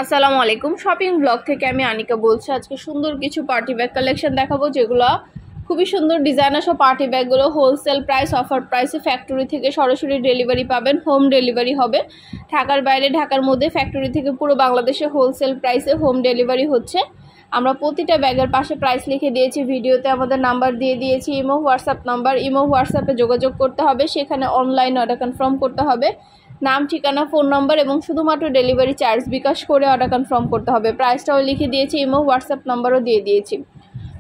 আসসালামু আলাইকুম। Shopping blog থেকে আমি আনিকা বলছি। আজকে সুন্দর কিছু পার্টি ব্যাগ কালেকশন দেখাবো, যেগুলো খুবই সুন্দর ডিজাইনার সব পার্টি ব্যাগগুলো হোলসেল প্রাইস, অফার প্রাইসে ফ্যাক্টরি থেকে সরাসরি ডেলিভারি পাবেন। হোম ডেলিভারি হবে। ঢাকার বাইরে, ঢাকার মধ্যে ফ্যাক্টরি থেকে পুরো বাংলাদেশে হোলসেল প্রাইসে হোম ডেলিভারি হচ্ছে। আমরা প্রতিটা ব্যাগের পাশে প্রাইস লিখে দিয়েছি, ভিডিওতে আমাদের নাম্বার দিয়ে দিয়েছি, ইমো হোয়াটসঅ্যাপ নাম্বার। ইমো হোয়াটসঅ্যাপে যোগাযোগ করতে হবে, সেখানে অনলাইন অর্ডার কনফার্ম করতে হবে। নাম, ঠিকানা, ফোন নাম্বার এবং শুধুমাত্র ডেলিভারি চার্জ বিকাশ করে অর্ডার কনফার্ম করতে হবে। প্রাইসটাও লিখে দিয়েছি, ইমো হোয়াটসঅ্যাপ নাম্বারও দিয়ে দিয়েছি।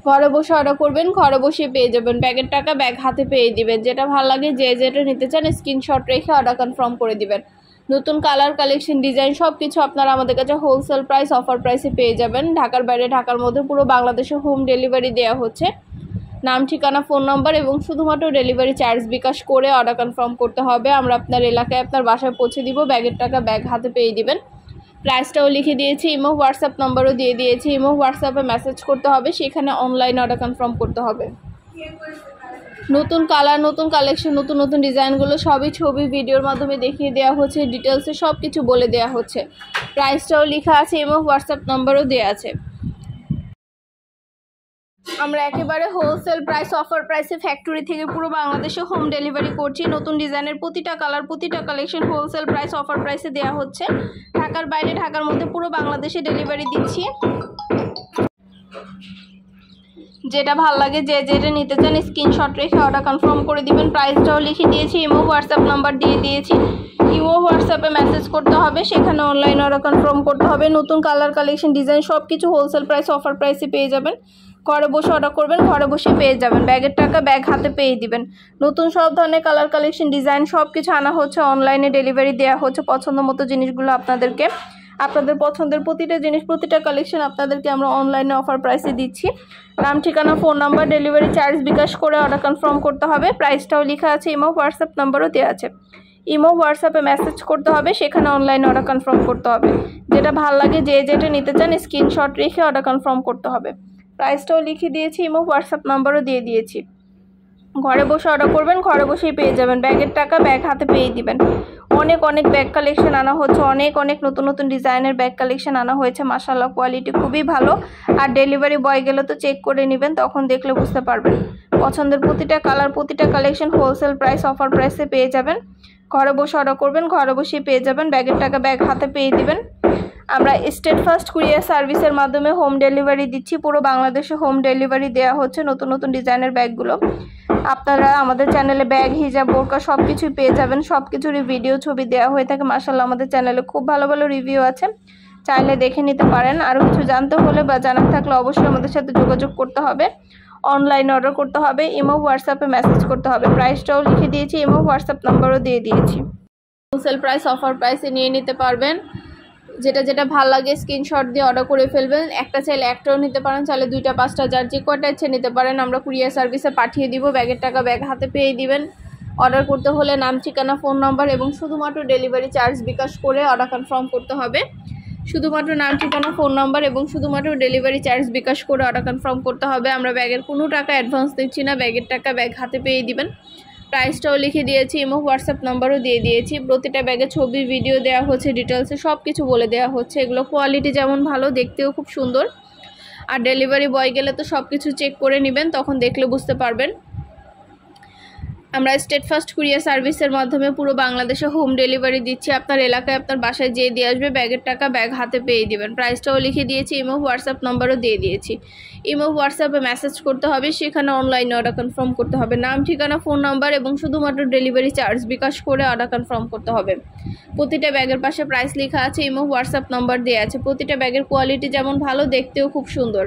ঘরে বসে অর্ডার করবেন, ঘরে বসে পেয়ে যাবেন। ব্যাগের টাকা ব্যাগ হাতে পেয়ে দিবেন। যেটা ভালো লাগে, যে যেটা নিতে চান স্ক্রিনশট রেখে অর্ডার কনফার্ম করে দিবেন। নতুন কালার, কালেকশন, ডিজাইন সব কিছু আপনারা আমাদের কাছে হোলসেল প্রাইস, অফার প্রাইসে পেয়ে যাবেন। ঢাকার বাইরে, ঢাকার মধ্যে পুরো বাংলাদেশে হোম ডেলিভারি দেওয়া হচ্ছে। নাম, ঠিকানা, ফোন নাম্বার এবং শুধুমাত্র ডেলিভারি চার্জ বিকাশ করে অর্ডার কনফার্ম করতে হবে। আমরা আপনার এলাকায়, আপনার বাসায় পৌঁছে দিব। ব্যাগের টাকা ব্যাগ হাতে পেয়ে দিবেন। প্রাইসটাও লিখে দিয়েছি, ইমো হোয়াটসঅ্যাপ নাম্বারও দিয়ে দিয়েছি। ইমো হোয়াটসঅ্যাপে মেসেজ করতে হবে, সেখানে অনলাইন অর্ডার কনফার্ম করতে হবে। নতুন কালার, নতুন কালেকশন, নতুন নতুন ডিজাইনগুলো সবই ছবি, ভিডিওর মাধ্যমে দেখিয়ে দেওয়া হচ্ছে। ডিটেলসে সব কিছু বলে দেওয়া হচ্ছে। প্রাইসটাও লেখা আছে, ইমো হোয়াটসঅ্যাপ নাম্বারও দেওয়া আছে। আমরা একেবারে হোলসেল প্রাইস, অফার প্রাইসে ফ্যাক্টরি থেকে পুরো বাংলাদেশে হোম ডেলিভারি করছি। নতুন ডিজাইনের প্রতিটা কালার, প্রতিটা কালেকশন হোলসেল প্রাইস, অফার প্রাইসে দেওয়া হচ্ছে। ঢাকার বাইরে, ঢাকার মধ্যে পুরো বাংলাদেশে ডেলিভারি দিচ্ছি। যেটা ভালো লাগে, যে যেটা নিতে চান স্ক্রিনশট রেখে অর্ডার কনফার্ম করে দিবেন। প্রাইসটাও লিখে দিয়েছি, ইমো হোয়াটসঅ্যাপ নাম্বার দিয়ে দিয়েছি। ইমো হোয়াটসঅ্যাপে মেসেজ করতে হবে, সেখানে অনলাইন অর্ডার কনফার্ম করতে হবে। নতুন কালার, কালেকশন, ডিজাইন সব কিছু হোলসেল প্রাইস, অফার প্রাইসে পেয়ে যাবেন। ঘরে বসে অর্ডার করবেন, ঘরে বসে পেয়ে যাবেন। ব্যাগের টাকা ব্যাগ হাতে পেয়ে দিবেন। নতুন সব ধরনের কালার, কালেকশন, ডিজাইন সব কিছু আনা হচ্ছে, অনলাইনে ডেলিভারি দেওয়া হচ্ছে। পছন্দ মতো জিনিসগুলো আপনাদেরকে, আপনাদের পছন্দের প্রতিটা জিনিস, প্রতিটা কালেকশন আপনাদেরকে আমরা অনলাইনে অফার প্রাইসে দিচ্ছি। নাম, ঠিকানা, phone number, delivery charge bKash করে অর্ডার কনফার্ম করতে হবে। প্রাইসটাও লেখা আছে, ইমো হোয়াটসঅ্যাপ নাম্বারও দেওয়া আছে। ইমো হোয়াটসঅ্যাপে মেসেজ করতে হবে, সেখানে অনলাইনে অর্ডার কনফার্ম করতে হবে। যেটা ভালো লাগে, যে যেটা নিতে চান স্ক্রিনশট রেখে অর্ডার কনফার্ম করতে হবে। প্রাইসটাও লিখে দিয়েছি, ইমো হোয়াটসঅ্যাপ নাম্বারও দিয়ে দিয়েছি। ঘরে বসে অর্ডার করবেন, ঘরে বসেই পেয়ে যাবেন। ব্যাগের টাকা ব্যাগ হাতে পেয়ে দিবেন। অনেক অনেক ব্যাগ কালেকশন আনা হচ্ছে, অনেক অনেক নতুন নতুন ডিজাইনের ব্যাগ কালেকশন আনা হয়েছে। মাশাআল্লাহ, কোয়ালিটি খুবই ভালো। আর ডেলিভারি বয় গেলে তো চেক করে নেবেন, তখন দেখলে বুঝতে পারবেন। পছন্দের প্রতিটা কালার, প্রতিটা কালেকশন হোলসেল প্রাইস, অফার প্রাইসে পেয়ে যাবেন। ঘরে বসে অর্ডার করবেন, ঘরে বসেই পেয়ে যাবেন। ব্যাগের টাকা ব্যাগ হাতে পেয়ে দিবেন। আমরা স্টেট ফার্স্ট কুরিয়ার সার্ভিসের মাধ্যমে হোম ডেলিভারি দিচ্ছি। পুরো বাংলাদেশে হোম ডেলিভারি দেওয়া হচ্ছে নতুন নতুন ডিজাইনের ব্যাগগুলো। আপনারা আমাদের চ্যানেলে ব্যাগ, হিজাব, বোরকা সব কিছুই পেয়ে যাবেন। সব কিছুরই ভিডিও, ছবি দেওয়া হয়ে থাকে। মাশাআল্লাহ, আমাদের চ্যানেলে খুব ভালো ভালো রিভিউ আছে, চাইলে দেখে নিতে পারেন। আরও কিছু জানতে হলে বা জানার থাকলে অবশ্যই আমাদের সাথে যোগাযোগ করতে হবে। অনলাইন অর্ডার করতে হবে, ইমো হোয়াটসঅ্যাপে মেসেজ করতে হবে। প্রাইসটাও লিখে দিয়েছি, ইমো হোয়াটসঅ্যাপ নাম্বারও দিয়ে দিয়েছি। হোলসেল প্রাইস, অফার প্রাইসে নিয়ে নিতে পারবেন। যেটা যেটা ভালো লাগে স্ক্রিনশট দিয়ে অর্ডার করে ফেলবেন। একটা চাইলে একটাও নিতে পারেন, চাইলে দুইটা, পাঁচটা, যার যে কয়টা ইচ্ছে নিতে পারেন। আমরা কুরিয়ার সার্ভিসে পাঠিয়ে দিব। ব্যাগের টাকা ব্যাগ হাতে পেয়ে দিবেন। অর্ডার করতে হলে নাম, ঠিকানা, ফোন নাম্বার এবং শুধুমাত্র ডেলিভারি চার্জ বিকাশ করে অর্ডার কনফার্ম করতে হবে। শুধুমাত্র নাম, ঠিকানা, ফোন নাম্বার এবং শুধুমাত্র ডেলিভারি চার্জ বিকাশ করে অর্ডার কনফার্ম করতে হবে। আমরা ব্যাগের কোনো টাকা অ্যাডভান্স দিচ্ছি না। ব্যাগের টাকা ব্যাগ হাতে পেয়ে দিবেন। প্রাইসটাও লিখে দিয়েছি, ইমো হোয়াটসঅ্যাপ নাম্বারও দিয়ে দিয়েছি। প্রতিটা ব্যাগে ছবি, ভিডিও দেওয়া হচ্ছে, ডিটেলসে সব কিছু বলে দেওয়া হচ্ছে। এগুলো কোয়ালিটি যেমন ভালো, দেখতেও খুব সুন্দর। আর ডেলিভারি বয় গেলে তো সব কিছু চেক করে নেবেন, তখন দেখলে বুঝতে পারবেন। আমরা স্টেট ফার্স্ট কুরিয়ার সার্ভিসের মাধ্যমে পুরো বাংলাদেশে হোম ডেলিভারি দিচ্ছি। আপনার এলাকায়, আপনার বাসায় যেয়ে দিয়ে আসবে। ব্যাগের টাকা ব্যাগ হাতে পেয়ে দিবেন। প্রাইসটাও লিখে দিয়েছি, ইমো হোয়াটসঅ্যাপ নাম্বারও দিয়ে দিয়েছি। ইমো হোয়াটসঅ্যাপে মেসেজ করতে হবে, সেখানে অনলাইনে অর্ডার কনফার্ম করতে হবে। নাম, ঠিকানা, ফোন নাম্বার এবং শুধুমাত্র ডেলিভারি চার্জ বিকাশ করে অর্ডার কনফার্ম করতে হবে। প্রতিটা ব্যাগের পাশে প্রাইস লেখা আছে, ইমো হোয়াটসঅ্যাপ নাম্বার দেওয়া আছে। প্রতিটা ব্যাগের কোয়ালিটি যেমন ভালো, দেখতেও খুব সুন্দর।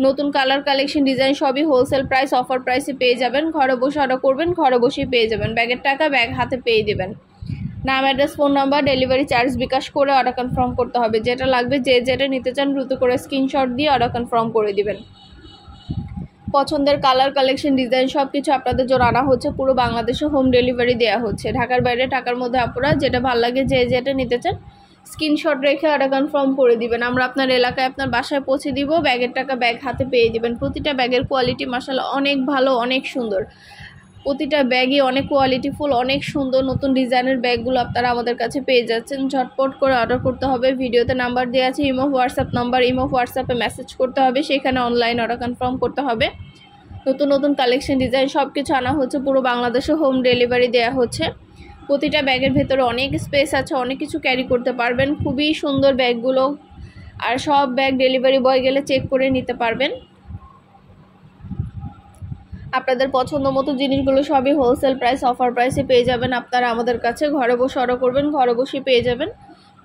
নতুন কালার, কালেকশন, ডিজাইন সবই হোলসেল প্রাইস, অফার প্রাইসে পেয়ে যাবেন। ঘরে বসে অর্ডার করবেন, ঘরে বসেই পেয়ে যাবেন। ব্যাগের টাকা ব্যাগ হাতে পেয়ে দেবেন। নাম, address, phone number, delivery charge bKash করে অর্ডার কনফার্ম করতে হবে। যেটা লাগবে, যে যেটা নিতে চান দ্রুত করে স্ক্রিনশট দিয়ে অর্ডার কনফার্ম করে দিবেন। পছন্দের কালার, কালেকশন, ডিজাইন সব কিছু আপনাদের জন্য আনা হচ্ছে। পুরো বাংলাদেশে হোম ডেলিভারি দেওয়া হচ্ছে। ঢাকার বাইরে, ঢাকার মধ্যে আপনারা যেটা ভালো লাগে, যে যেটা নিতে চান স্ক্রিনশট রেখে অর্ডার কনফার্ম করে দিবেন। আমরা আপনার এলাকায়, আপনার বাসায় পৌঁছে দিব। ব্যাগের টাকা ব্যাগ হাতে পেয়ে দিবেন। প্রতিটা ব্যাগের কোয়ালিটি মাশাআল্লাহ অনেক ভালো, অনেক সুন্দর। প্রতিটা ব্যাগই অনেক কোয়ালিটিফুল, অনেক সুন্দর। নতুন ডিজাইনের ব্যাগগুলো আপনারা আমাদের কাছে পেয়ে যাচ্ছেন। ঝটপট করে অর্ডার করতে হবে। ভিডিওতে নাম্বার দেওয়া আছে, ইমো হোয়াটসঅ্যাপ নাম্বার, ইমো হোয়াটসঅ্যাপে মেসেজ করতে হবে, সেখানে অনলাইন অর্ডার কনফার্ম করতে হবে। নতুন নতুন কালেকশন ডিজাইন সব কিছু আনা হচ্ছে, পুরো বাংলাদেশে হোম ডেলিভারি দেওয়া হচ্ছে। প্রতিটা ব্যাগের ভেতরে অনেক স্পেস আছে, অনেক কিছু ক্যারি করতে পারবেন। খুবই সুন্দর ব্যাগগুলো, আর সব ব্যাগ ডেলিভারি বয় গেলে চেক করে নিতে পারবেন। আপনাদের পছন্দ মতো জিনিসগুলো সবই হোলসেল প্রাইস, অফার প্রাইসে পেয়ে যাবেন আপনারা আমাদের কাছে। ঘরে বসে অর্ডার করবেন, ঘরে বসে পেয়ে যাবেন।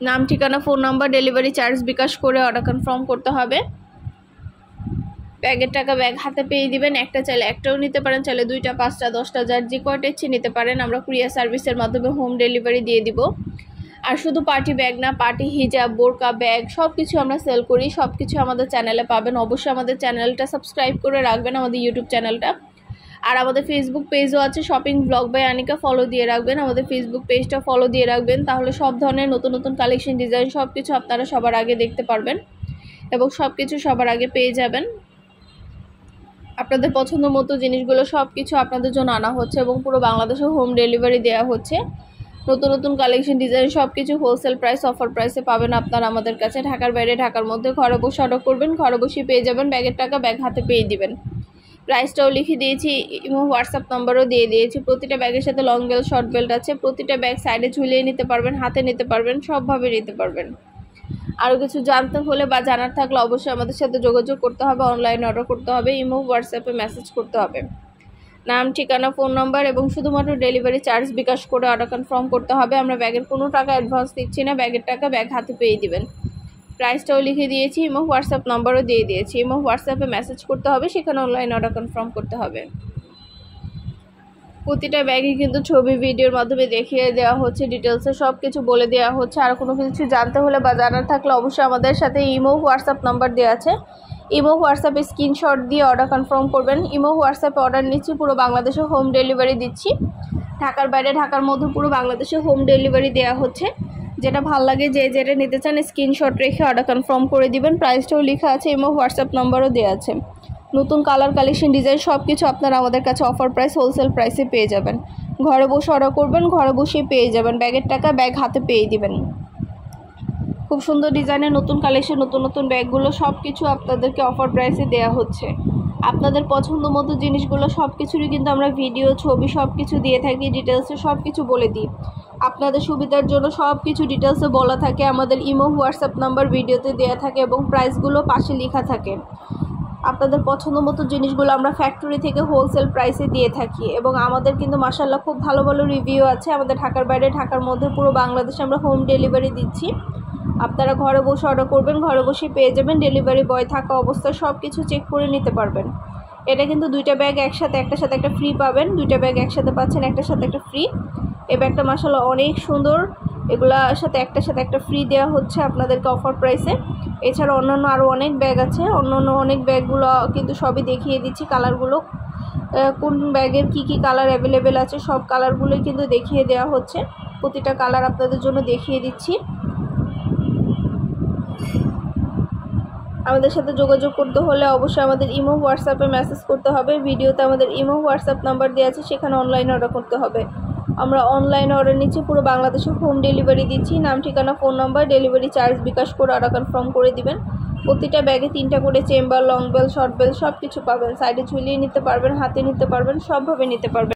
নাম, ঠিকানা, phone number, delivery charge bKash করে অর্ডার কনফার্ম করতে হবে। ব্যাগের টাকা ব্যাগ হাতে পেয়ে দিবেন। একটা চাইলে একটাও নিতে পারেন, চাইলে 2টা, 5টা, 10টা, যার যে কয়টা ইচ্ছে নিতে পারেন। আমরা কুরিয়ার সার্ভিসের মাধ্যমে হোম ডেলিভারি দিয়ে দিব। আর শুধু পার্টি ব্যাগ না, পার্টি হিজাব, বোরকা ব্যাগ সব কিছু আমরা সেল করি। সব কিছু আমাদের চ্যানেলে পাবেন। অবশ্যই আমাদের চ্যানেলটা সাবস্ক্রাইব করে রাখবেন, আমাদের ইউটিউব চ্যানেলটা। আর আমাদের ফেসবুক পেজও আছে, shopping blog by Anika, follow দিয়ে রাখবেন। আমাদের ফেসবুক পেজটা ফলো দিয়ে রাখবেন, তাহলে সব ধরনের নতুন নতুন কালেকশন ডিজাইন সব কিছু আপনারা সবার আগে দেখতে পারবেন এবং সব কিছু সবার আগে পেয়ে যাবেন। আপনাদের পছন্দ মতো জিনিসগুলো সব কিছু আপনাদের জন্য আনা হচ্ছে এবং পুরো বাংলাদেশে হোম ডেলিভারি দেওয়া হচ্ছে। নতুন নতুন কালেকশন ডিজাইন সব কিছু হোলসেল প্রাইস, অফার প্রাইসে পাবেন আপনারা আমাদের কাছে। ঢাকার বাইরে, ঢাকার মধ্যে ঘরে বসে অর্ডার করবেন, ঘরে বসে পেয়ে যাবেন। ব্যাগের টাকা ব্যাগ হাতে পেয়ে দিবেন। প্রাইসটাও লিখে দিয়েছি, এবং হোয়াটসঅ্যাপ নাম্বারও দিয়ে দিয়েছি। প্রতিটা ব্যাগের সাথে লং বেল্ট, শর্ট বেল্ট আছে। প্রতিটা ব্যাগ সাইডে ঝুলিয়ে নিতে পারবেন, হাতে নিতে পারবেন, সবভাবে নিতে পারবেন। আরও কিছু জানতে হলে বা জানার থাকলে অবশ্যই আমাদের সাথে যোগাযোগ করতে হবে, অনলাইনে অর্ডার করতে হবে, ইমো হোয়াটসঅ্যাপে মেসেজ করতে হবে। নাম, ঠিকানা, ফোন নাম্বার এবং শুধুমাত্র ডেলিভারি চার্জ বিকাশ করে অর্ডার কনফার্ম করতে হবে। আমরা ব্যাগের কোনো টাকা অ্যাডভান্স দিচ্ছি না, ব্যাগের টাকা ব্যাগ হাতে পেয়ে দিবেন। প্রাইসটাও লিখে দিয়েছি, ইমো হোয়াটসঅ্যাপ নাম্বারও দিয়ে দিয়েছি। ইমো হোয়াটসঅ্যাপে মেসেজ করতে হবে, সেখানে অনলাইন অর্ডার কনফার্ম করতে হবে। প্রতিটা ব্যাগে কিন্তু ছবি ভিডিওর মাধ্যমে দেখিয়ে দেওয়া হচ্ছে, ডিটেলসে সব কিছু বলে দেওয়া হচ্ছে। আর কোনো কিছু জানতে হলে বা জানার থাকলে অবশ্যই আমাদের সাথে ইমো হোয়াটসঅ্যাপ নাম্বার দেওয়া আছে, ইমো হোয়াটসঅ্যাপে স্ক্রিনশট দিয়ে অর্ডার কনফার্ম করবেন। ইমো হোয়াটসঅ্যাপে অর্ডার নিচ্ছি, পুরো বাংলাদেশে হোম ডেলিভারি দিচ্ছি। ঢাকার বাইরে, ঢাকার মধ্যে পুরো বাংলাদেশে হোম ডেলিভারি দেওয়া হচ্ছে। যেটা ভালো লাগে, যেটা নিতে চান স্ক্রিনশট রেখে অর্ডার কনফার্ম করে দিবেন। প্রাইসটাও লেখা আছে, ইমো হোয়াটসঅ্যাপ নাম্বারও দেওয়া আছে। নতুন কালার, কালেকশন, ডিজাইন সব কিছু আপনারা আমাদের কাছে অফার প্রাইস, হোলসেল প্রাইসে পেয়ে যাবেন। ঘরে বসে অর্ডার করবেন, ঘরে বসেই পেয়ে যাবেন। ব্যাগের টাকা ব্যাগ হাতে পেয়ে দিবেন। খুব সুন্দর ডিজাইনের নতুন কালেকশন, নতুন নতুন ব্যাগগুলো সব কিছু আপনাদেরকে অফার প্রাইসে দেওয়া হচ্ছে। আপনাদের পছন্দ মতো জিনিসগুলো সব কিছুরই কিন্তু আমরা ভিডিও, ছবি সব কিছু দিয়ে থাকি, ডিটেলসে সব কিছু বলে দিই। আপনাদের সুবিধার জন্য সব কিছু ডিটেলসে বলা থাকে। আমাদের ইমো হোয়াটসঅ্যাপ নাম্বার ভিডিওতে দেওয়া থাকে এবং প্রাইসগুলো পাশে লেখা থাকে। আপনাদের পছন্দ মতো জিনিসগুলো আমরা ফ্যাক্টরি থেকে হোলসেল প্রাইসে দিয়ে থাকি এবং আমাদের কিন্তু মাশাআল্লাহ খুব ভালো ভালো রিভিউ আছে। আমাদের ঢাকার বাইরে, ঢাকার মধ্যে পুরো বাংলাদেশে আমরা হোম ডেলিভারি দিচ্ছি। আপনারা ঘরে বসে অর্ডার করবেন, ঘরে বসে পেয়ে যাবেন। ডেলিভারি বয় থাকা অবস্থায় সব কিছু চেক করে নিতে পারবেন। এটা কিন্তু 2টা ব্যাগ একসাথে, একটার সাথে একটা ফ্রি পাবেন। 2টা ব্যাগ একসাথে পাচ্ছেন, একটার সাথে একটা ফ্রি। এই ব্যাগটা মাশাআল্লাহ অনেক সুন্দর। এগুলার সাথে একটার সাথে একটা ফ্রি দেওয়া হচ্ছে আপনাদেরকে অফার প্রাইসে। এছাড়া অন্যান্য আরও অনেক ব্যাগ আছে, অন্যান্য অনেক ব্যাগগুলো কিন্তু সবই দেখিয়ে দিচ্ছি। কালারগুলো, কোন ব্যাগের কি কি কালার অ্যাভেলেবেল আছে সব কালারগুলোই কিন্তু দেখিয়ে দেওয়া হচ্ছে। প্রতিটা কালার আপনাদের জন্য দেখিয়ে দিচ্ছি। আমাদের সাথে যোগাযোগ করতে হলে অবশ্যই আমাদের ইমো হোয়াটসঅ্যাপে মেসেজ করতে হবে। ভিডিওতে আমাদের ইমো হোয়াটসঅ্যাপ নাম্বার দেওয়া আছে, সেখানে অনলাইনে অর্ডার করতে হবে। আমরা অনলাইনে অর্ডার নিচ্ছি, পুরো বাংলাদেশে হোম ডেলিভারি দিচ্ছি। নাম, ঠিকানা, phone number, delivery charge bKash করে অর্ডার কনফার্ম করে দিবেন। প্রতিটা ব্যাগে 3টা করে chamber, long belt, short belt সব কিছু পাবেন। সাইডে ঝুলিয়ে নিতে পারবেন, হাতে নিতে পারবেন, সবভাবে নিতে পারবেন।